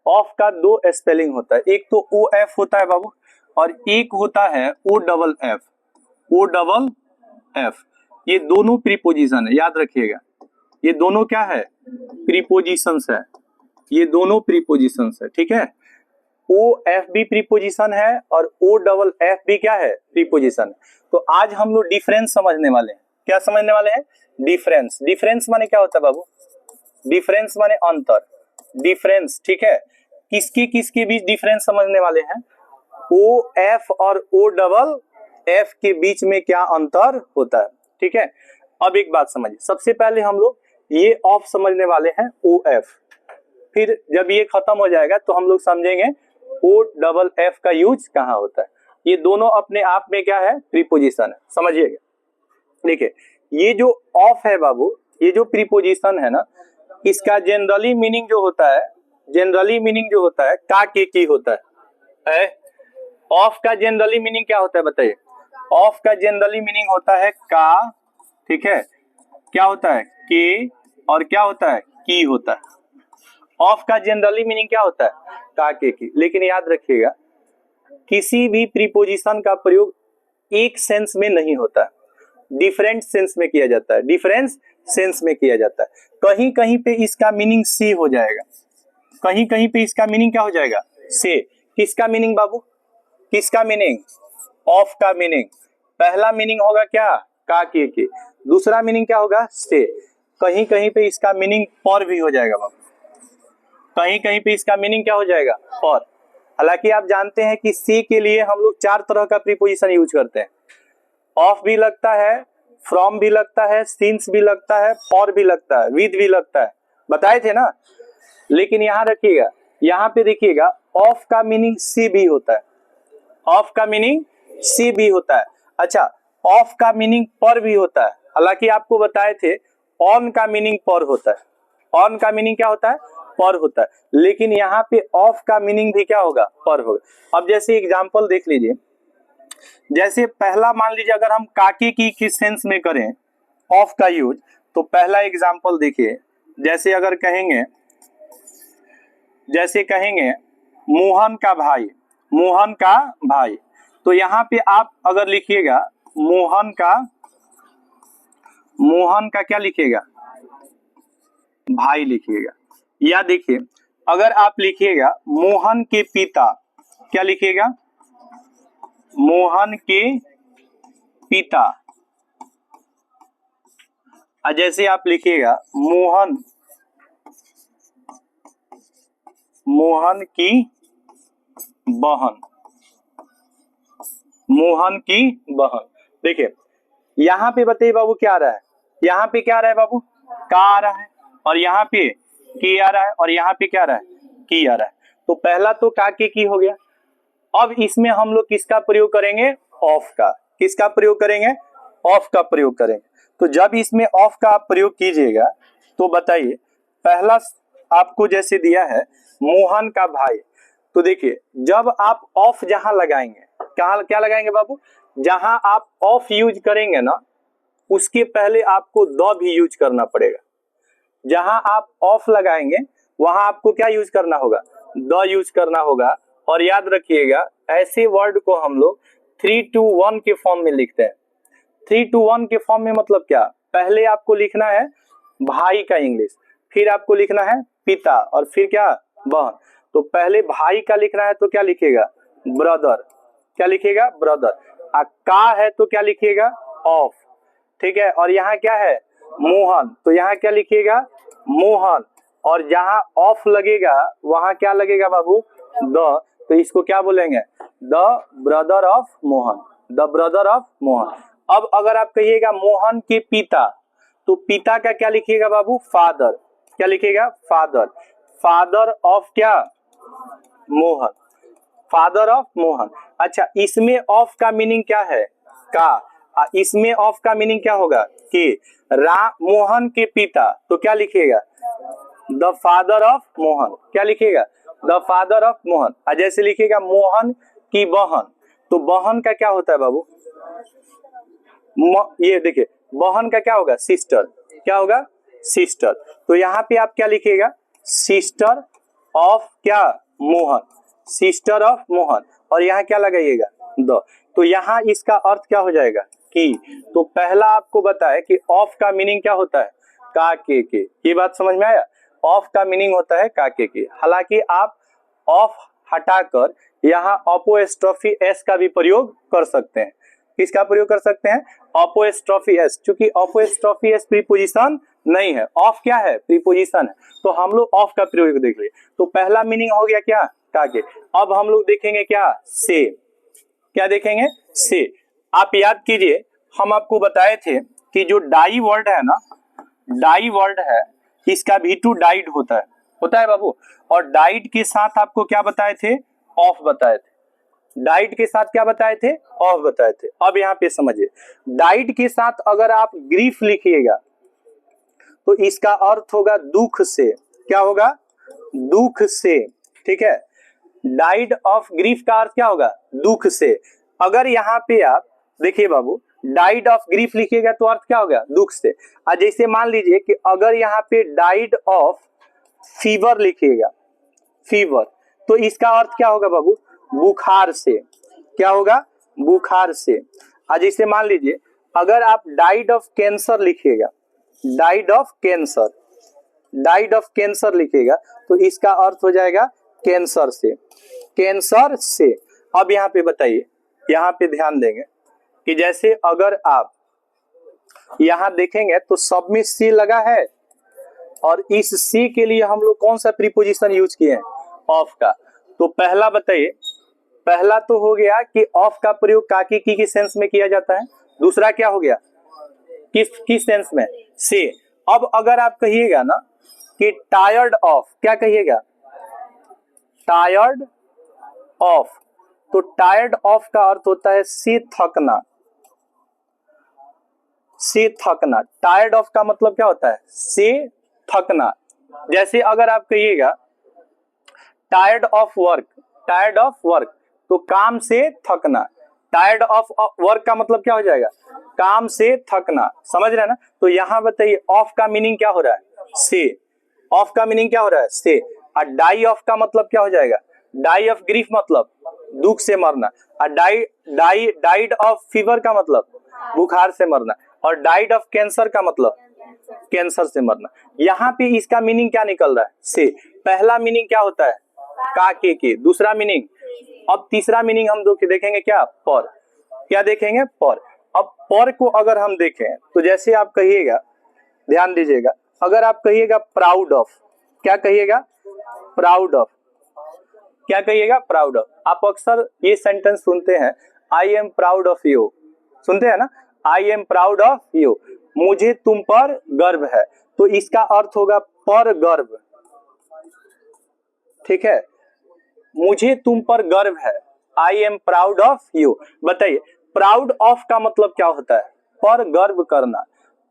Of का दो spelling होता है, एक तो ओ एफ होता है बाबू और एक होता है O double F. O double F ये दोनों प्रीपोजिशन है, याद रखिएगा। ये दोनों क्या है? प्रीपोजिशंस है, ये दोनों प्रीपोजिशंस है, ठीक है। ओ एफ भी प्रीपोजिशन है और ओ डबल एफ भी क्या है? प्रीपोजिशन है। तो आज हम लोग डिफरेंस समझने वाले हैं। क्या समझने वाले हैं? डिफरेंस। डिफरेंस माने क्या होता है बाबू? डिफरेंस माने अंतर, डिफरेंस, ठीक है। किसके बीच डिफरेंस समझने वाले हैं? ओ एफ और ओ डबल एफ के बीच में क्या अंतर होता है, ठीक है। अब एक बात समझिए, सबसे पहले हम लोग ये ऑफ समझने वाले हैं ओ एफ, फिर जब ये खत्म हो जाएगा तो हम लोग समझेंगे ओ डबल एफ का यूज कहाँ होता है। ये दोनों अपने आप में क्या है? प्रीपोजिशन है, समझिएगा। देखिए ये जो ऑफ है बाबू, ये जो प्रीपोजिशन है ना, इसका जनरली मीनिंग जो होता है, जनरली मीनिंग जो होता है का के की होता है। ऑफ का जनरली मीनिंग क्या होता है बताइए? ऑफ का जनरली मीनिंग होता है का, ठीक है। क्या होता है? के, और क्या होता है? की होता है। ऑफ का जनरली मीनिंग क्या होता है? का के की। लेकिन याद रखिएगा किसी भी प्रीपोजिशन का प्रयोग एक सेंस में नहीं होता है, डिफरेंट सेंस में किया जाता है, डिफरेंस सेंस में किया जाता है। कहीं कहीं पे इसका मीनिंग से हो जाएगा, कहीं कहीं पे इसका मीनिंग क्या हो जाएगा? से। किसका मीनिंग बाबू? किसका मीनिंग? ऑफ का मीनिंग। पहला मीनिंग होगा क्या? का के की। दूसरा मीनिंग क्या होगा? से। कहीं कहीं पे इसका मीनिंग पर भी हो जाएगा बाबू, कहीं कहीं पे इसका मीनिंग क्या हो जाएगा? पर। हालांकि आप जानते हैं कि से के लिए हम लोग चार तरह का प्रीपोजिशन यूज करते हैं। ऑफ भी लगता है, फ्रॉम भी लगता है, सिंस भी लगता है, फॉर भी लगता है, विद भी लगता है, बताए थे ना। लेकिन यहाँ रखिएगा, यहाँ पे देखिएगा ऑफ का मीनिंग सी भी होता है, ऑफ का मीनिंग सी भी होता है। अच्छा, ऑफ का मीनिंग पर भी होता है। हालांकि आपको बताए थे ऑन का मीनिंग पर होता है, ऑन का मीनिंग क्या होता है? पर होता है। लेकिन यहाँ पे ऑफ का मीनिंग भी क्या होगा? पर होगा। अब जैसे एग्जांपल देख लीजिए, जैसे पहला मान लीजिए अगर हम काके की किस सेंस में करें ऑफ का यूज, तो पहला एग्जांपल देखिए, जैसे अगर कहेंगे, जैसे कहेंगे मोहन का भाई, मोहन का भाई, तो यहाँ पे आप अगर लिखिएगा मोहन का, मोहन का क्या लिखिएगा? भाई लिखिएगा। या देखिए अगर आप लिखिएगा मोहन के पिता, क्या लिखिएगा? मोहन के पिता। जैसे आप लिखिएगा मोहन, मोहन की बहन, मोहन की बहन। देखिए यहाँ पे बताइए बाबू क्या आ रहा है? यहाँ पे क्या आ रहा है बाबू? का आ रहा है, और यहाँ पे की आ रहा है, और यहाँ पे क्या आ रहा है? की आ रहा है। तो पहला तो का के की हो गया। अब इसमें हम लोग किसका प्रयोग करेंगे? ऑफ का। किसका प्रयोग करेंगे? ऑफ का प्रयोग करेंगे। तो जब इसमें ऑफ का आप प्रयोग कीजिएगा तो बताइए, पहला आपको जैसे दिया है मोहन का भाई, तो देखिए जब आप ऑफ जहां लगाएंगे, कहा क्या लगाएंगे बाबू? जहां आप ऑफ यूज करेंगे ना, उसके पहले आपको द भी यूज करना पड़ेगा। जहां आप ऑफ लगाएंगे वहां आपको क्या यूज करना होगा? द यूज करना होगा। और याद रखिएगा ऐसे वर्ड को हम लोग 3 to 1 के फॉर्म में लिखते हैं। 3 to 1 के फॉर्म में मतलब क्या? पहले आपको लिखना है भाई का इंग्लिश, फिर आपको लिखना है पिता, और फिर क्या? बहन। तो पहले भाई का लिखना है तो क्या लिखिएगा? ब्रदर। क्या लिखिएगा? ब्रदर। का है तो क्या लिखिएगा? ऑफ, ठीक है। और यहाँ क्या है? मोहन, तो यहाँ क्या लिखिएगा? मोहन। और जहां ऑफ लगेगा वहां क्या लगेगा बाबू? द। तो इसको क्या बोलेंगे? The brother of Mohan, the brother of Mohan. अब अगर आप कहिएगा मोहन के पिता, तो पिता का क्या लिखिएगा बाबू? फादर। क्या लिखिएगा? फादर। फादर ऑफ क्या? Mohan, father of Mohan. अच्छा, इसमें ऑफ का मीनिंग क्या है? का। इसमें ऑफ का मीनिंग क्या होगा? कि मोहन के पिता, तो क्या लिखिएगा? The father of Mohan. क्या लिखिएगा? The father of Mohan. जैसे लिखिएगा मोहन की बहन, तो बहन का क्या होता है बाबू? ये देखिए बहन का क्या होगा? सिस्टर। क्या होगा? सिस्टर। तो यहाँ पे आप क्या लिखिएगा? सिस्टर ऑफ क्या, मोहन, सिस्टर ऑफ मोहन, और यहाँ क्या लगाइएगा, द। तो यहाँ इसका अर्थ क्या हो जाएगा, की। तो पहला आपको बताया कि ऑफ का मीनिंग क्या होता है, का के। ये बात समझ में आया, ऑफ का मीनिंग होता है का के। हालांकि आप ऑफ हटाकर यहाँ अपोस्ट्रोफी एस का भी प्रयोग कर सकते हैं। किसका प्रयोग कर सकते हैं, अपोस्ट्रोफी एस, क्योंकि अपोस्ट्रोफी एस प्रीपोजिशन नहीं है, ऑफ क्या है, प्रीपोजिशन है। तो हम लोग ऑफ का प्रयोग देख लिए। तो पहला मीनिंग हो गया क्या, का के। अब हम लोग देखेंगे क्या, से। क्या देखेंगे, से। आप याद कीजिए, हम आपको बताए थे कि जो डाई वर्ड है ना, डाई वर्ड है, इसका V2 डाइड होता है बाबू। और डाइड के साथ आपको क्या बताए थे, ऑफ बताए थे। डाइड के साथ क्या बताए थे, ऑफ बताए थे। अब यहाँ पे समझिए, डाइड के साथ अगर आप ग्रीफ लिखिएगा तो इसका अर्थ होगा दुख से। क्या होगा, दुख से, ठीक है। डाइड ऑफ ग्रीफ का अर्थ क्या होगा, दुख से। अगर यहाँ पे आप देखिए बाबू, डाइड ऑफ ग्रीफ लिखिएगा तो अर्थ क्या होगा, दुख से। और जैसे मान लीजिए कि अगर यहाँ पे डाइड ऑफ फीवर लिखिएगा, फीवर, तो इसका अर्थ क्या होगा बाबू, बुखार से। क्या होगा, बुखार से। और जैसे मान लीजिए अगर आप डाइड ऑफ कैंसर लिखिएगा, died of cancer, died of cancer लिखिएगा तो इसका अर्थ हो जाएगा कैंसर से, कैंसर से। अब यहाँ पे बताइए, यहाँ पे ध्यान देंगे कि जैसे अगर आप यहाँ देखेंगे तो सब में सी लगा है, और इस सी के लिए हम लोग कौन सा प्रीपोजिशन यूज किए हैं, ऑफ का। तो पहला बताइए, पहला तो हो गया कि ऑफ का प्रयोग काकी की सेंस में किया जाता है। दूसरा क्या हो गया, किस सेंस में, से। अब अगर आप कहिएगा ना कि टायर्ड ऑफ, क्या कहिएगा, टायर्ड ऑफ, तो टायर्ड ऑफ का अर्थ होता है से थकना, से थकना। टायर्ड ऑफ का मतलब क्या होता है, से थकना। जैसे अगर आप कहिएगा tired of work, tired of work, तो काम से थकना। टायर्ड ऑफ वर्क का मतलब क्या हो जाएगा, काम से थकना। समझ रहे हैं ना। तो यहाँ बताइए ऑफ का मीनिंग क्या हो रहा है, से। ऑफ का मीनिंग क्या हो रहा है, से। और डाई ऑफ का मतलब क्या हो जाएगा, डाई ऑफ ग्रीफ मतलब दुख से मरना। और डाइड ऑफ फीवर का मतलब बुखार से मरना। और डाइड ऑफ कैंसर का मतलब कैंसर से मरना। यहाँ पे इसका मीनिंग क्या निकल रहा है, से। पहला मीनिंग क्या होता है, का के। दूसरा मीनिंग, अब तीसरा मीनिंग हम देखेंगे क्या, पर। क्या देखेंगे, पर। अब पर को अगर हम देखें तो जैसे आप कहिएगा, ध्यान दीजिएगा, अगर आप कहिएगा प्राउड ऑफ, क्या कहिएगा, प्राउड ऑफ, क्या कहिएगा, प्राउड ऑफ। आप अक्सर ये सेंटेंस सुनते हैं, I am proud of you, सुनते हैं ना, I am proud of you, मुझे तुम पर गर्व है। तो इसका अर्थ होगा पर गर्व, ठीक है, मुझे तुम पर गर्व है, I am proud of you. बताइए प्राउड ऑफ का मतलब क्या होता है, पर गर्व करना।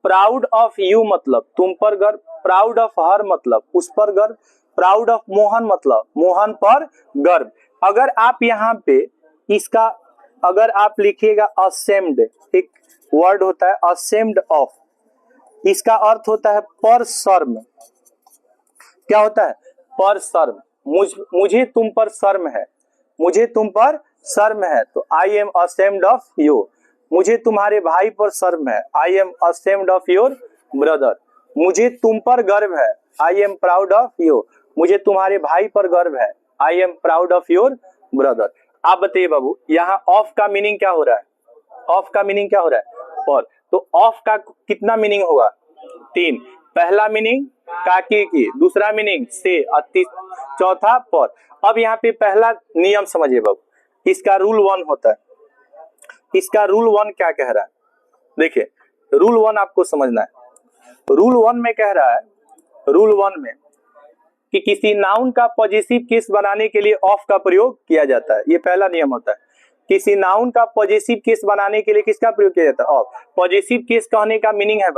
प्राउड ऑफ यू मतलब तुम पर गर्व, प्राउड ऑफ हर मतलब उस पर गर्व, प्राउड ऑफ मोहन मतलब मोहन पर गर्व। अगर आप यहाँ पे इसका अगर आप लिखिएगा असेम्ड, एक वर्ड होता है असेम्ड ऑफ, इसका अर्थ होता है पर शर्म। क्या होता है, पर शर्म। मुझे तुम पर शर्म है, मुझे तुम पर शर्म है, तो I am ashamed of you. मुझे तुम्हारे भाई पर शर्म है, I am ashamed of your brother. मुझे तुम पर गर्व है, I am proud of you. मुझे तुम्हारे भाई पर गर्व है, I am proud of your brother. आप बताइए बाबू, यहाँ ऑफ का मीनिंग क्या हो रहा है, ऑफ का मीनिंग क्या हो रहा है, पर। तो ऑफ का कितना मीनिंग होगा, 3। पहला मीनिंग काकी की, दूसरा मीनिंग से, और चौथा पर। अब यहाँ पे पहला नियम समझिए बाबू, इसका रूल 1 होता है। इसका रूल 1 क्या कह रहा है, देखिए रूल 1 आपको समझना है। रूल 1 में कह रहा है, रूल 1 में कि किसी नाउन का पॉजिटिव केस बनाने के लिए ऑफ का प्रयोग किया जाता है। ये पहला नियम होता है, किसी नाउन का पॉजिटिव केस बनाने के लिए किसका प्रयोग किया जाता है, ऑफ। पॉजिटिव केस कहने का मीनिंग है,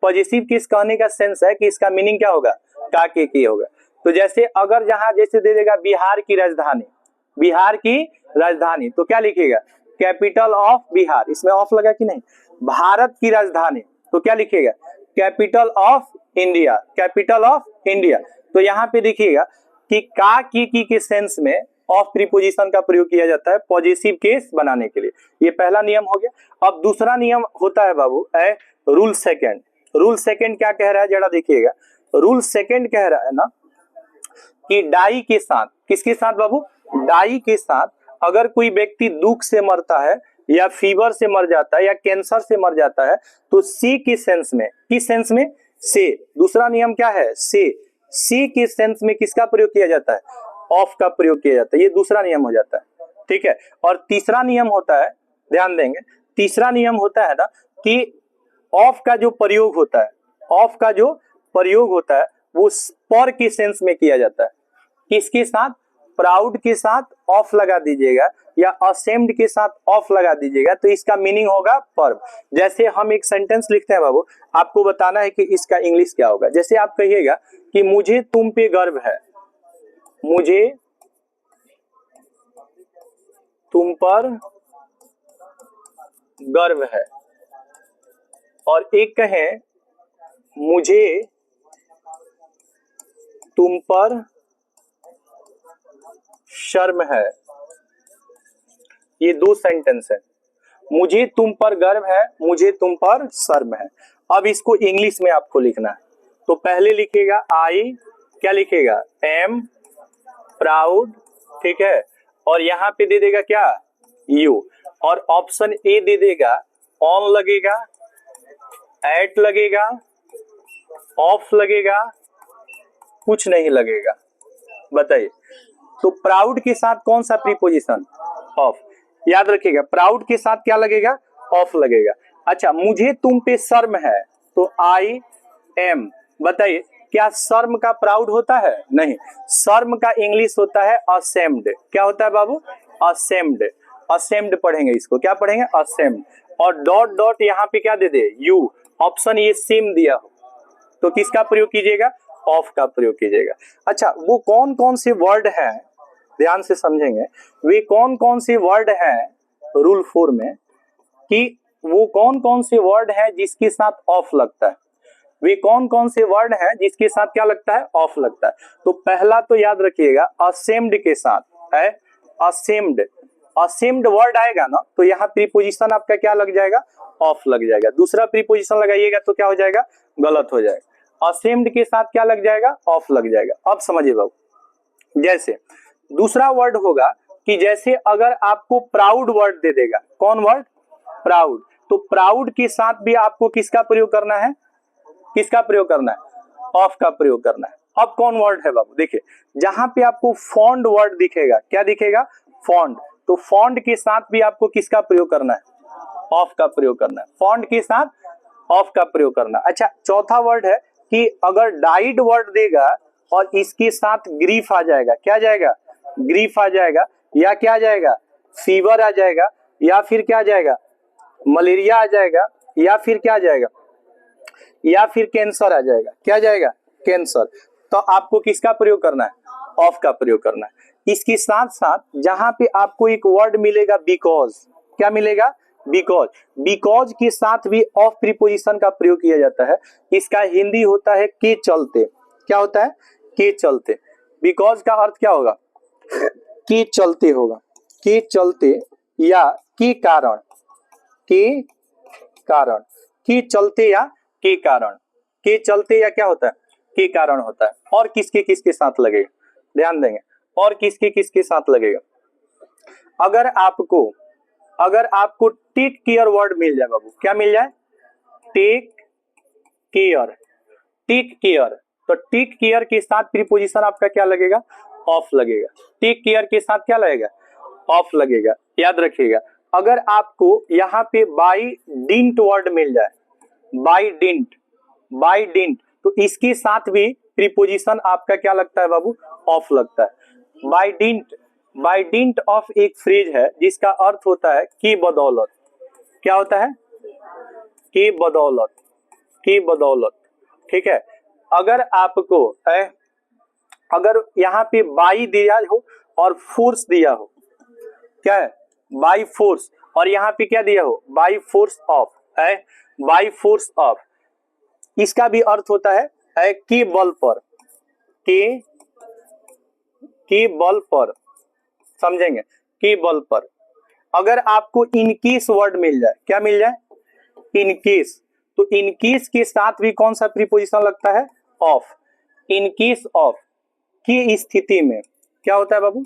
पॉजिटिव केस कहने का सेंस है कि इसका मीनिंग क्या होगा, का के होगा। तो जैसे अगर जहां जैसे दे देगा बिहार की राजधानी, बिहार की राजधानी, तो क्या लिखेगा, कैपिटल ऑफ बिहार, इसमें ऑफ लगा कि नहीं। भारत की राजधानी, तो क्या लिखेगा, capital of India, capital of India. तो यहाँ पे देखिएगा कि का की के सेंस में ऑफ प्रीपोजिशन का प्रयोग किया जाता है पॉजिटिव केस बनाने के लिए। ये पहला नियम हो गया। अब दूसरा नियम होता है बाबू रूल सेकंड। रूल सेकंड क्या कह रहा है जरा देखिएगा। रूल सेकंड कह रहा है ना कि डाई के साथ, किसके साथ बाबू, डाई के साथ अगर कोई व्यक्ति दुख से मरता है या फीवर से मर जाता है या कैंसर से मर जाता है तो सी के सेंस में, किस सेंस में, से। दूसरा नियम क्या है, से। सी के सेंस में किसका प्रयोग किया जाता है, ऑफ का प्रयोग किया जाता है। ये दूसरा नियम हो जाता है, ठीक है। और तीसरा नियम होता है, ध्यान देंगे, तीसरा नियम होता है ना कि ऑफ का जो प्रयोग होता है, ऑफ का जो प्रयोग होता है वो पर के सेंस में किया जाता है। किसके साथ, प्राउड के साथ ऑफ लगा दीजिएगा या असेम्ड के साथ ऑफ लगा दीजिएगा तो इसका मीनिंग होगा पर्व। जैसे हम एक सेंटेंस लिखते हैं बाबू, आपको बताना है कि इसका इंग्लिश क्या होगा। जैसे आप कहिएगा कि मुझे तुम पे गर्व है, मुझे तुम पर गर्व है। और एक कहें मुझे तुम पर शर्म है। ये दो सेंटेंस है, मुझे तुम पर गर्व है, मुझे तुम पर शर्म है। अब इसको इंग्लिश में आपको लिखना है तो पहले लिखेगा आई, क्या लिखेगा, एम प्राउड, ठीक है। और यहां पे दे देगा क्या, यू। और ऑप्शन ए दे देगा ऑन लगेगा, एट लगेगा, ऑफ लगेगा, कुछ नहीं लगेगा। बताइए तो प्राउड के साथ कौन सा प्रीपोजिशन, ऑफ। याद रखिएगा प्राउड के साथ क्या लगेगा, ऑफ लगेगा। अच्छा, मुझे तुम पे शर्म है तो आई एम। बताइए क्या शर्म का प्राउड होता है, नहीं। शर्म का इंग्लिश होता है असेम्ड। क्या होता है बाबू, असेम्ड। असेम्ड पढ़ेंगे इसको, क्या पढ़ेंगे, असेम्ड। और डॉट डॉट यहाँ पे क्या दे दे, यू। ऑप्शन ये सेम दिया हो तो किसका प्रयोग कीजिएगा, ऑफ का प्रयोग कीजिएगा। अच्छा, वो कौन कौन से वर्ड है, ध्यान से समझेंगे, वे कौन कौन से वर्ड है रूल 4 में, कि वो कौन कौन से वर्ड है जिसके साथ ऑफ लगता है। वे कौन कौन से वर्ड है जिसके साथ क्या लगता है, ऑफ लगता है। तो पहला तो याद रखिएगा असेम्ड के साथ है, असेम्ड। असेम्ड वर्ड आएगा ना तो यहाँ प्रीपोजिशन आपका क्या लग जाएगा, ऑफ लग जाएगा। दूसरा प्रीपोजिशन लगाइएगा तो क्या हो जाएगा, गलत हो जाएगा। असेम्ड के साथ क्या लग जाएगा, ऑफ लग जाएगा। अब समझिए बाबू, जैसे दूसरा वर्ड होगा कि जैसे अगर आपको प्राउड वर्ड दे देगा, कौन वर्ड, प्राउड, तो प्राउड के साथ भी आपको किसका प्रयोग करना है, किसका प्रयोग करना है, ऑफ का प्रयोग करना है। अब कौन वर्ड है बाबू, देखिए जहां पे आपको फॉन्ड वर्ड दिखेगा, क्या दिखेगा, फॉन्ड, तो फॉन्ड के साथ भी आपको किसका प्रयोग करना है, ऑफ का प्रयोग करना है। फॉन्ड के साथ ऑफ का प्रयोग करना। अच्छा, चौथा वर्ड है कि अगर डाइड वर्ड देगा और इसके साथ ग्रीफ आ जाएगा, क्या जाएगा, ग्रीफ आ जाएगा, या क्या आ जाएगा, फीवर आ जाएगा, या फिर क्या आ जाएगा, मलेरिया आ जाएगा, या फिर क्या आ जाएगा, या फिर कैंसर आ जाएगा, क्या आ जाएगा, कैंसर, तो आपको किसका प्रयोग करना है, ऑफ का प्रयोग करना है। इसके साथ साथ जहां पे आपको एक वर्ड मिलेगा बिकॉज, क्या मिलेगा, बिकॉज, बिकॉज के साथ भी ऑफ प्रीपोजिशन का प्रयोग किया जाता है। इसका हिंदी होता है के चलते, क्या होता है, के चलते। बिकॉज का अर्थ क्या होगा, के चलते होगा, के चलते या के कारण, के कारण, के चलते या के कारण, के चलते या क्या होता है, के कारण होता है। और किसके किसके साथ लगेगा, ध्यान देंगे, और किसके किसके साथ लगेगा। अगर आपको टेक केयर वर्ड मिल जाए बाबू, क्या मिल जाए, टेक केयर, टेक केयर, तो टेक केयर के साथ प्रीपोजिशन आपका क्या लगेगा, ऑफ लगेगा। टेक केयर के साथ क्या लगेगा, ऑफ लगेगा। याद रखिएगा अगर आपको यहाँ पे बाई डिंट वर्ड मिल जाए, बाई डिंट, बाई डिंट, तो इसके साथ भी प्रीपोजिशन आपका क्या लगता है बाबू, ऑफ लगता है। By didn't, by didn't of एक फ्रेज है जिसका अर्थ होता है की बदौलत, क्या होता है, की बदौलत, की बदौलत, ठीक है। अगर आपको अगर यहाँ पे बाई दिया हो और फोर्स दिया हो, क्या है, बाई फोर्स, और यहाँ पे क्या दिया हो, बाई फोर्स ऑफ है, बाई फोर्स ऑफ, इसका भी अर्थ होता है के बल पर, के के बल पर, समझेंगे, के बल पर अगर आपको इनकेस वर्ड मिल जाए, क्या मिल जाए, इनकेस, तो इनकेस के साथ भी कौन सा प्रीपोजिशन लगता है, ऑफ। इनकेस ऑफ, की स्थिति में, क्या होता है बाबू,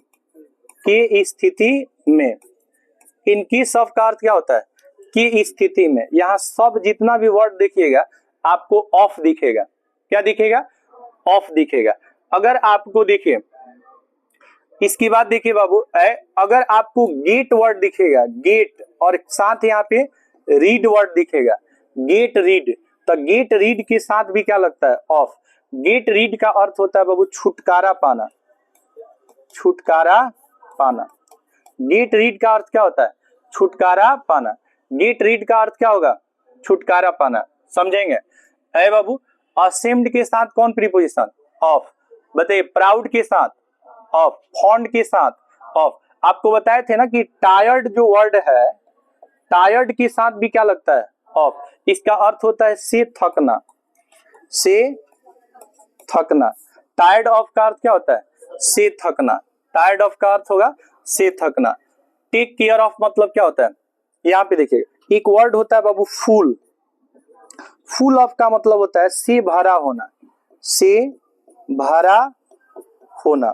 की स्थिति में। इनकेस ऑफ का अर्थ क्या होता है, की स्थिति में। यहां सब जितना भी वर्ड देखिएगा आपको ऑफ दिखेगा, क्या दिखेगा, ऑफ दिखेगा। अगर आपको देखिए, इसकी बात देखिए बाबू, अगर आपको गेट वर्ड दिखेगा, गेट, और साथ यहाँ पे रीड वर्ड दिखेगा, गेट रीड, तो गेट रीड के साथ भी क्या लगता है, ऑफ। गेट रीड का अर्थ होता है बाबू छुटकारा पाना, छुटकारा पाना। गेट रीड का अर्थ क्या होता है, छुटकारा पाना। गेट रीड का अर्थ क्या होगा, छुटकारा पाना, समझेंगे। है बाबू, असेम्ड के साथ कौन प्रीपोजिशन, ऑफ। बताइए, प्राउड के साथ ऑफ, फॉन्ड के साथ ऑफ। आपको बताए थे ना कि टायर्ड जो वर्ड है, टायर्ड के साथ भी क्या लगता है, ऑफ। इसका अर्थ होता है से थकना, से थकना। टायर्ड ऑफ का अर्थ क्या होता है, से थकना। टायर्ड ऑफ का अर्थ होगा से थकना। टेक केयर ऑफ मतलब क्या होता है, यहाँ पे देखिए एक वर्ड होता है बाबू फुल। फुल ऑफ का मतलब होता है से भरा होना, से भरा होना,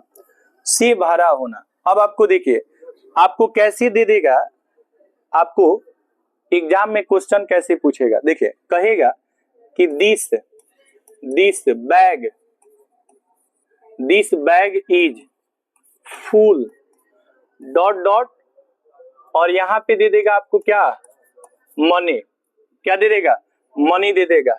से भरा होना। अब आपको देखिए, आपको कैसे दे देगा, आपको एग्जाम में क्वेश्चन कैसे पूछेगा, देखिए कहेगा कि this bag is full dot dot, और यहां पे दे देगा आपको क्या, मनी। क्या दे देगा, मनी दे देगा।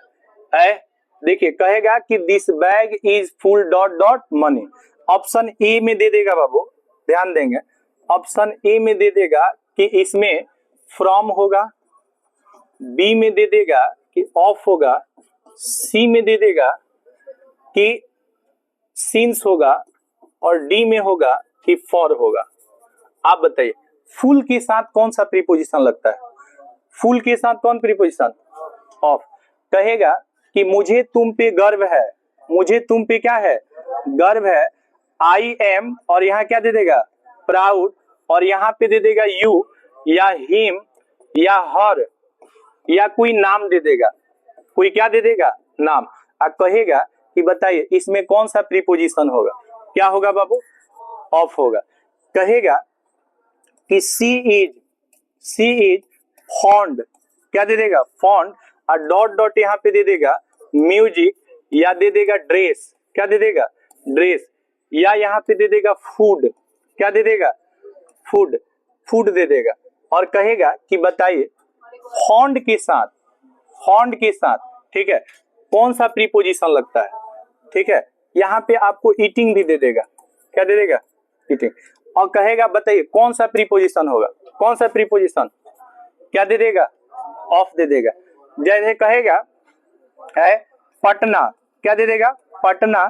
देखिए कहेगा कि this bag is full dot dot money. Option A में दे देगा बाबू, ध्यान देंगे, ऑप्शन ए में दे देगा कि इसमें फ्रॉम होगा, बी में दे देगा कि ऑफ होगा, सी में दे देगा कि सिंस होगा, और डी में होगा कि फॉर होगा। आप बताइए फुल के साथ कौन सा प्रीपोजिशन लगता है, फुल के साथ कौन प्रीपोजिशन, ऑफ। कहेगा कि मुझे तुम पे गर्व है, मुझे तुम पे क्या है, गर्व है। आई एम, और यहाँ क्या दे देगा, प्राउड, और यहाँ पे दे देगा यू या हिम या हर, या कोई नाम दे देगा, कोई क्या दे देगा, नाम। और कहेगा कि बताइए इसमें कौन सा प्रीपोजिशन होगा, क्या होगा बाबू, ऑफ होगा। कहेगा कि सी इज फॉन्ड, क्या दे देगा, फॉन्ड, और डॉट डॉट यहाँ पे दे देगा म्यूजिक, या दे देगा ड्रेस, क्या दे देगा, ड्रेस, या यहाँ पे दे देगा फूड, क्या दे देगा, फूड, फूड दे देगा। और कहेगा कि बताइए फॉन्ड के साथ, फॉन्ड के साथ, ठीक है, कौन सा प्रीपोजिशन लगता है, ठीक है। यहाँ पे आपको ईटिंग भी दे देगा, क्या दे देगा, ईटिंग। और कहेगा बताइए कौन सा प्रीपोजिशन होगा, कौन सा प्रीपोजिशन, क्या दे देगा, ऑफ दे देगा। जैसे कहेगा है पटना, क्या दे देगा, पटना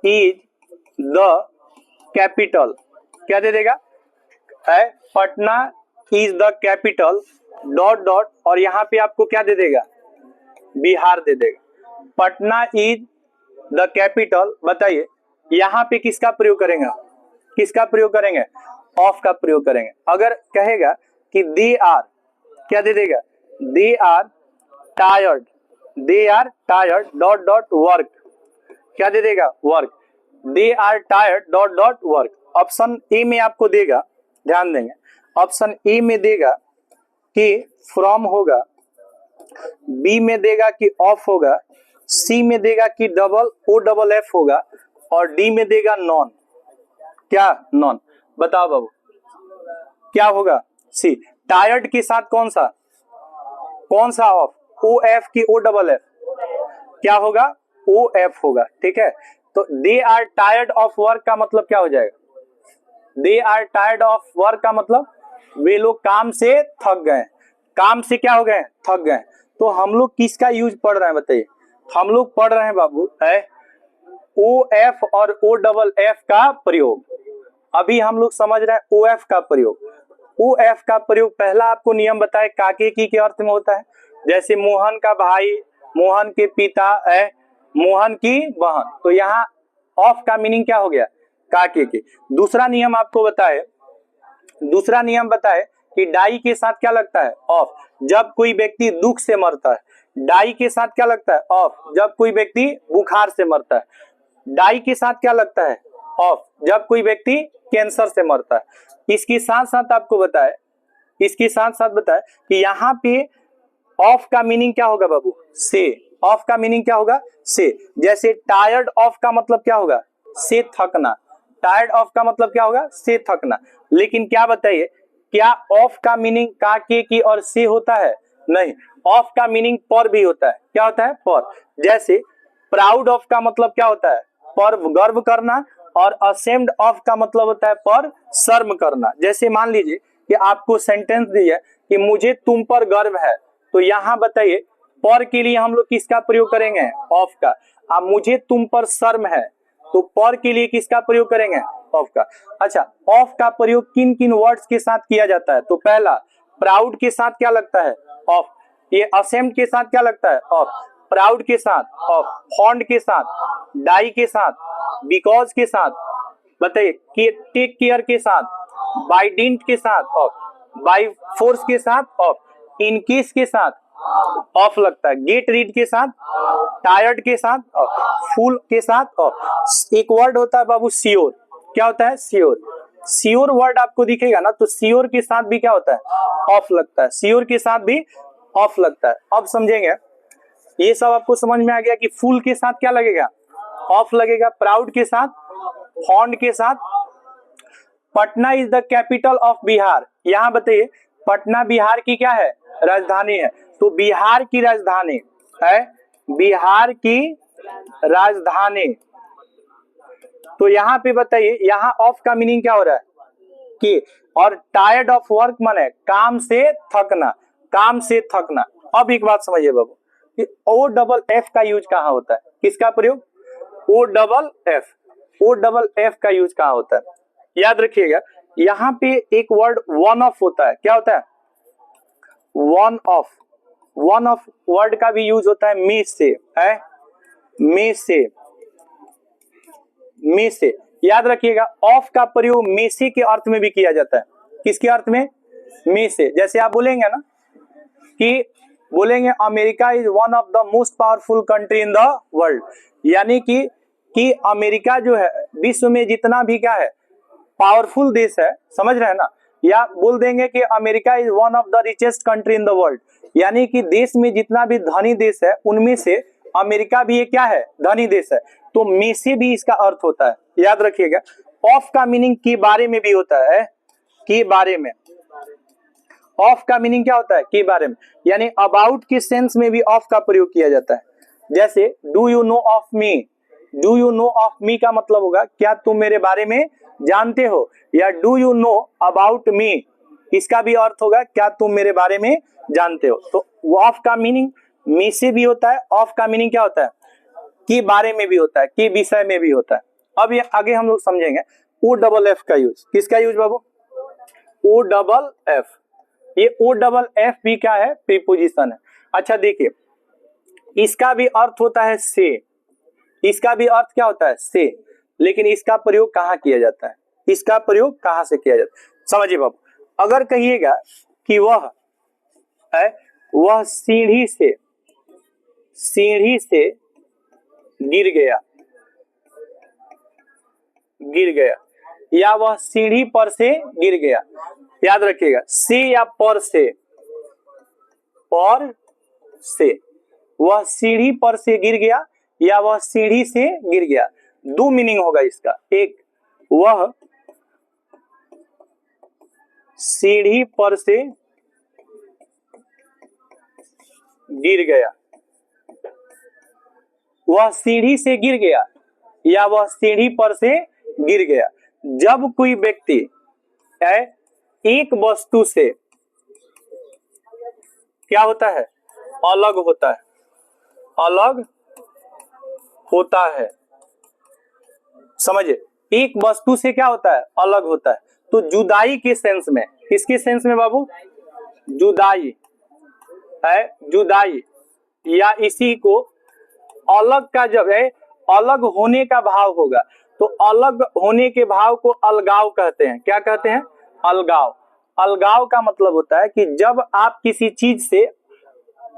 इज द कैपिटल, क्या दे देगा, है Patna is the capital dot dot, और यहाँ पे आपको क्या दे देगा, बिहार दे देगा। पटना इज द कैपिटल, बताइए यहाँ पे किसका प्रयोग करेंगे, किसका प्रयोग करेंगे, ऑफ का प्रयोग करेंगे। अगर कहेगा कि दे आर, क्या दे देगा, they are tired, dot are tired dot dot वर्क, क्या दे देगा, work, they are tired dot dot work. Option A में आपको देगा, ध्यान देंगे, ऑप्शन ए में देगा कि फ्रॉम होगा, बी में देगा कि ऑफ होगा, सी में देगा कि डबल ओ डबल एफ होगा, और डी में देगा नॉन, क्या, नॉन। बताओ बाबू क्या होगा, सी। टायर्ड के साथ कौन सा ऑफ, ओ एफ की ओ डबल एफ, क्या होगा, ओ एफ होगा, ठीक है। तो they are tired of work का मतलब क्या हो जाएगा, they are tired of work का मतलब वे लोग काम से थक गए, काम से क्या हो गए, थक गए। तो हम लोग किसका यूज पढ़ रहे हैं बताइए, हम लोग पढ़ रहे हैं बाबू है ओ एफ और ओ डबल एफ का प्रयोग। अभी हम लोग समझ रहे हैं ओ एफ का प्रयोग। ओ एफ का प्रयोग पहला आपको नियम बताए काके की के अर्थ में होता है, जैसे मोहन का भाई, मोहन के पिता, मोहन की बहन। तो यहाँ ऑफ का मीनिंग क्या हो गया, काके के। दूसरा नियम आपको बताए, दूसरा नियम बताए कि डाई के साथ क्या लगता है, ऑफ, जब कोई व्यक्ति दुख से मरता है। डाई के साथ क्या लगता है, ऑफ, जब कोई व्यक्ति बुखार से मरता है। डाई के साथ क्या लगता है, ऑफ, जब कोई व्यक्ति कैंसर से मरता है। इसके साथ साथ आपको बताए, इसके साथ साथ बताए कि यहाँ पे ऑफ का मीनिंग क्या होगा बाबू, से। ऑफ का मीनिंग क्या होगा, से। जैसे टायर्ड ऑफ का मतलब क्या होगा, से थकना। टायर्ड ऑफ का मतलब क्या होगा, से थकना। लेकिन क्या बताइए, क्या ऑफ का मीनिंग का, के की और से होता है, नहीं। ऑफ का मीनिंग पर भी होता है। क्या होता है, पर। जैसे प्राउड ऑफ का मतलब क्या होता है, पर गर्व करना, और असेम्ड ऑफ का मतलब होता है पर शर्म करना। जैसे मान लीजिए कि आपको सेंटेंस दी है कि मुझे तुम पर गर्व है, तो यहाँ बताइए पर के लिए हम लोग किसका प्रयोग करेंगे, ऑफ का। अब मुझे तुम पर शर्म है, तो पर के लिए किसका प्रयोग करेंगे, ऑफ का। अच्छा, ऑफ का प्रयोग किन किन वर्ड्स के साथ किया जाता है, तो पहला प्राउड के साथ क्या लगता है, ऑफ। ये असेम्ड के साथ क्या लगता है, ऑफ। प्राउड के साथ ऑफ, फॉन्ड के साथ, डाई के साथ, बिकॉज के साथ, बताइए कि टेक केयर के साथ, बाय डिंट के साथ ऑफ, बाय फोर्स के साथ ऑफ, इन केस के साथ ऑफ लगता है, गेट रीड के साथ, टायर्ड के साथ ऑफ, फुल के साथ ऑफ। एक वर्ड होता है बाबू श्योर, क्या होता है, श्योर। श्योर वर्ड आपको दिखेगा ना, तो श्योर के साथ भी क्या होता है, ऑफ लगता है। श्योर के साथ भी ऑफ लगता है। अब समझेंगे, ये सब आपको समझ में आ गया कि फुल के साथ क्या लगेगा, ऑफ लगेगा। प्राउड के साथ, फॉन्ड के साथ। Patna is the capital of Bihar, यहाँ बताइए पटना बिहार की क्या है, राजधानी है। तो बिहार की राजधानी है, बिहार की राजधानी। तो यहाँ पे बताइए, यहाँ ऑफ का मीनिंग क्या हो रहा है, कि। और टायर्ड ऑफ वर्क माने काम से थकना, काम से थकना। अब एक बात समझिए बाबू, कि ओ डबल एफ का यूज कहाँ होता है, किसका प्रयोग, O double F. O double F का यूज कहाँ होता है, याद रखिएगा। यहाँ पे एक वर्ड वन ऑफ होता है, क्या होता है, one of. One of word का भी यूज होता है मी से, है मी से, मी से। याद रखिएगा, ऑफ का प्रयोग मी से के अर्थ में भी किया जाता है। किसके अर्थ में, मी से। जैसे आप बोलेंगे ना कि बोलेंगे America is one of the most powerful country in the world, यानी कि अमेरिका जो है विश्व में जितना भी क्या है, पावरफुल देश है, समझ रहे हैं ना। या बोल देंगे कि America is one of the richest country in the world, यानी कि देश में जितना भी धनी देश है उनमें से अमेरिका भी एक क्या है, धनी देश है। तो में से भी इसका अर्थ होता है, याद रखिएगा। ऑफ का मीनिंग के बारे में भी होता है, के बारे में। ऑफ का मीनिंग क्या होता है, के बारे में, यानी अबाउट के सेंस में भी ऑफ का प्रयोग किया जाता है। जैसे do you know of me, do you know of me का मतलब होगा क्या तुम मेरे बारे में जानते हो, या do you know about me, इसका भी अर्थ होगा क्या तुम मेरे बारे में जानते हो। तो ऑफ का मीनिंग मी से भी होता है, ऑफ का मीनिंग क्या होता है, के बारे में भी होता है, के विषय में भी होता है। अब ये आगे हम लोग समझेंगे ओ डबल एफ का यूज, किसका यूज बाबू, ओ डबल एफ। ये ओ डबल एफ भी क्या है, प्रीपोजिशन है। अच्छा देखिए, इसका भी अर्थ होता है से, इसका भी अर्थ क्या होता है, से। लेकिन इसका प्रयोग कहाँ किया जाता है, इसका प्रयोग कहाँ से किया जाता है, समझिए बाबू। अगर कहिएगा कि वह है, वह सीढ़ी से गिर गया, गिर गया, या वह सीढ़ी पर से गिर गया। याद रखिएगा, से या पर से, पर से। वह सीढ़ी पर से गिर गया या वह सीढ़ी से गिर गया, दो मीनिंग होगा इसका। एक, वह सीढ़ी पर से गिर गया, वह सीढ़ी से गिर गया, या वह सीढ़ी पर से गिर गया। जब कोई व्यक्ति एक वस्तु से क्या होता है, अलग होता है, अलग होता है, समझिए। एक वस्तु से क्या होता है, अलग होता है। तो जुदाई के सेंस में, किसके सेंस में बाबू, जुदाई है, जुदाई, या इसी को अलग का जब है, अलग होने का भाव होगा, तो अलग होने के भाव को अलगाव कहते हैं। क्या कहते हैं? अलगाव। अलगाव का मतलब होता है कि जब आप किसी चीज से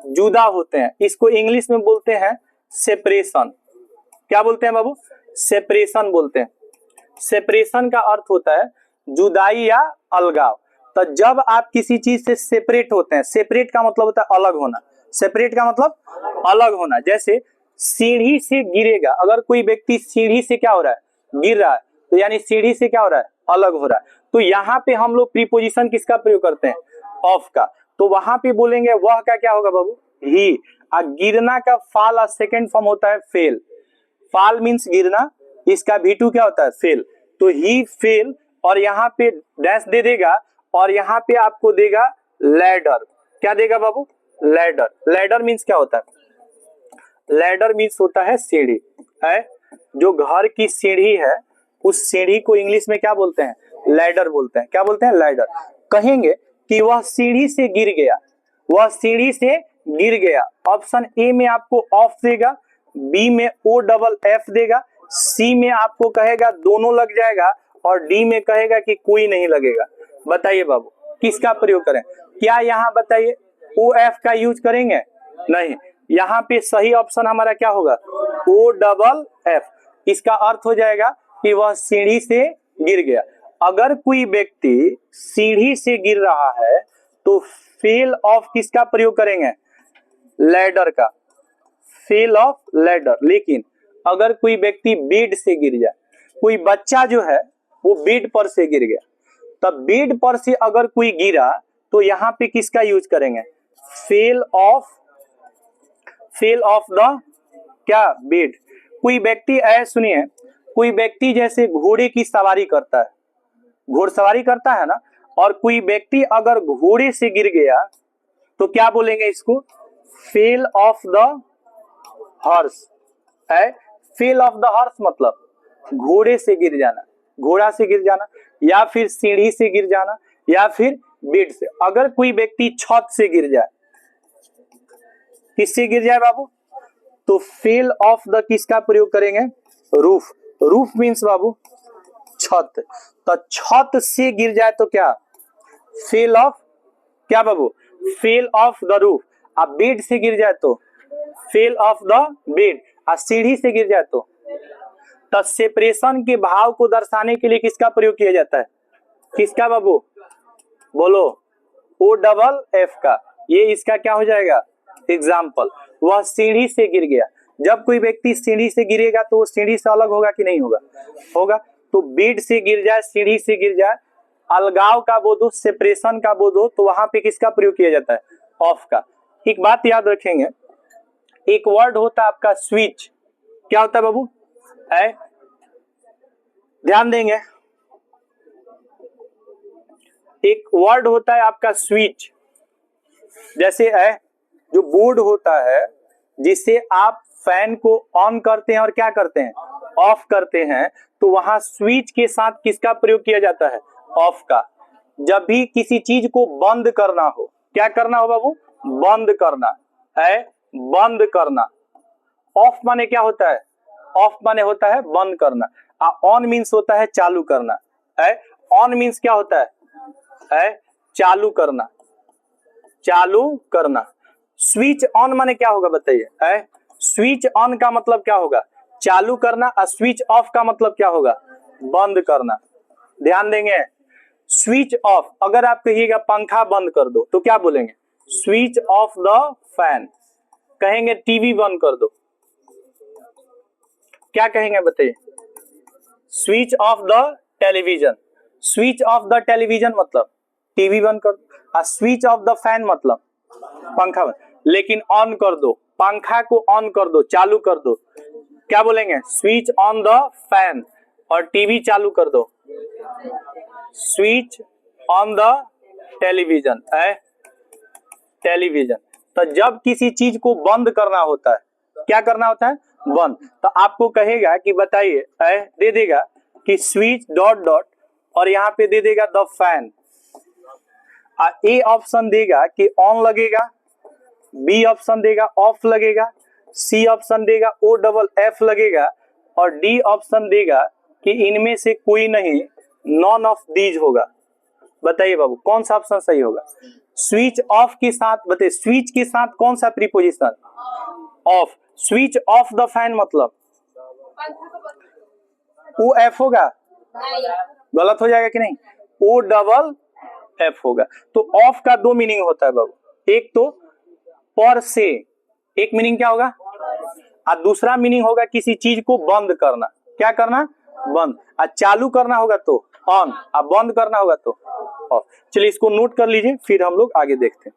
जुदा होते हैं, इसको इंग्लिश में बोलते हैं सेपरेशन। क्या बोलते हैं बाबू? सेपरेशन बोलते हैं। सेपरेशन का अर्थ होता है जुदाई या अलगाव। तो जब आप किसी चीज से सेपरेट होते हैं, सेपरेट का मतलब होता है अलग होना, सेपरेट का मतलब अलग होना। जैसे सीढ़ी से गिरेगा, अगर कोई व्यक्ति सीढ़ी से क्या हो रहा है? गिर रहा है, तो यानी सीढ़ी से क्या हो रहा है? अलग हो रहा है। तो यहाँ पे हम लोग प्रीपोजिशन किसका प्रयोग करते हैं? ऑफ का। तो वहां पे बोलेंगे वह का क्या होगा बाबू? ही। गिरना का फाल सेकेंड फॉर्म होता है फेल। फाल मीन्स गिरना, इसका V2 क्या होता है? फेल। तो ही फेल, और यहाँ पे डैश दे देगा, और यहाँ पे आपको देगा लैडर। क्या देगा बाबू? लैडर। लैडर मीन्स क्या होता है? लैडर मीन्स होता है सीढ़ी है। जो घर की सीढ़ी है, उस सीढ़ी को इंग्लिश में क्या बोलते हैं? लैडर बोलते हैं। क्या बोलते हैं? लैडर। कहेंगे कि वह सीढ़ी से गिर गया, वह सीढ़ी से गिर गया। ऑप्शन ए में आपको ऑफ देगा, बी में OFF देगा, सी में आपको कहेगा दोनों लग जाएगा, और डी में कहेगा कि कोई नहीं लगेगा। बताइए बाबू किसका प्रयोग करें? क्या यहाँ बताइए OF का यूज करेंगे? नहीं। यहाँ पे सही ऑप्शन हमारा क्या होगा? OFF। इसका अर्थ हो जाएगा कि वह सीढ़ी से गिर गया। अगर कोई व्यक्ति सीढ़ी से गिर रहा है तो फेल ऑफ किसका प्रयोग करेंगे? लैडर का। Fell off ladder. लेकिन अगर कोई व्यक्ति बेड से गिर जाए, कोई बच्चा जो है वो बेड पर से गिर गया, तब बेड पर से अगर कोई गिरा तो यहाँ पे किसका यूज करेंगे? फेल ऑफ द क्या? बेड। कोई व्यक्ति सुनिए, कोई व्यक्ति जैसे घोड़े की सवारी करता है, घोड़सवारी करता है ना, और कोई व्यक्ति अगर घोड़े से गिर गया तो क्या बोलेंगे इसको? फेल ऑफ द हॉर्स है। फेल ऑफ द हॉर्स मतलब घोड़े से गिर जाना, घोड़ा से गिर जाना, या फिर सीढ़ी से गिर जाना, या फिर बेड से। अगर कोई व्यक्ति छत से गिर जाए, किससे गिर जाए बाबू? तो फेल ऑफ द किसका प्रयोग करेंगे? रूफ। रूफ मीन्स बाबू छत। तो छत से गिर जाए तो क्या? फेल ऑफ क्या बाबू? Fell off the roof. अब बेड से गिर जाए तो फेल ऑफ द बेड, और सीढ़ी से गिर जाए तो सेपरेशन के भाव को दर्शाने के लिए किसका प्रयोग किया जाता है? किसका बाबू? बोलो। OFF का। ये इसका क्या हो जाएगा? एग्जाम्पल। वह सीढ़ी से गिर गया। जब कोई व्यक्ति सीढ़ी से गिरेगा तो वो सीढ़ी से अलग होगा कि नहीं होगा? होगा। तो बेड से गिर जाए, सीढ़ी से गिर जाए, अलगाव का बोध हो, सेपरेशन का बोध हो, तो वहां पे किसका प्रयोग किया जाता है? ऑफ का। एक बात याद रखेंगे, एक वर्ड होता है आपका स्विच। क्या होता है बाबू? ध्यान देंगे, एक वर्ड होता है आपका स्विच। जैसे जो बोर्ड होता है जिसे आप फैन को ऑन करते हैं और क्या करते हैं? ऑफ करते हैं, तो वहां स्विच के साथ किसका प्रयोग किया जाता है? ऑफ का। जब भी किसी चीज को बंद करना हो, क्या करना हो बाबू? बंद करना है, बंद करना। ऑफ माने क्या होता है? ऑफ माने होता है बंद करना। ऑन मीन्स होता है चालू करना है। ऑन मीन्स क्या होता है? चालू करना, चालू करना। स्विच ऑन माने क्या होगा बताइए? स्विच ऑन का मतलब क्या होगा? चालू करना। और स्विच ऑफ का मतलब क्या होगा? बंद करना। ध्यान देंगे। स्विच ऑफ, अगर आप कहिएगा पंखा बंद कर दो तो क्या बोलेंगे? Switch off the fan. कहेंगे टीवी बंद कर दो, क्या कहेंगे बताइए? Switch off the television. Switch off the television मतलब टीवी बंद कर दो, और स्विच ऑफ द फैन मतलब पंखा बंद। लेकिन ऑन कर दो, पंखा को ऑन कर दो, चालू कर दो, क्या बोलेंगे? Switch on the fan. और टीवी चालू कर दो, स्विच ऑन द टेलीविजन है, टेलीविजन। तो जब किसी चीज को बंद करना होता है, क्या करना होता है? बंद। तो आपको कहेगा कि बताइए, दे देगा कि स्विच डॉट डॉट, और यहाँ पे दे देगा द फैन। ए ऑप्शन देगा कि ऑन लगेगा, बी ऑप्शन देगा ऑफ लगेगा, सी ऑप्शन देगा OFF लगेगा, और डी ऑप्शन देगा कि इनमें से कोई नहीं, नॉन ऑफ दीज होगा। बताइए बाबू कौन सा ऑप्शन सही होगा? स्विच ऑफ के साथ, बताइए स्विच के साथ कौन सा preposition? Of. Switch off the fan मतलब ओ एफ होगा? गलत हो जाएगा कि नहीं? ओ डबल एफ होगा। तो ऑफ का दो मीनिंग होता है बाबू, एक तो पर से, एक मीनिंग क्या होगा, और दूसरा मीनिंग होगा किसी चीज को बंद करना। क्या करना? बंद। और चालू करना होगा तो ऑन, और बंद करना होगा तो ऑफ। चलिए इसको नोट कर लीजिए, फिर हम लोग आगे देखते हैं।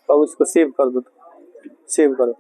तो इसको सेव कर दो, सेव करो।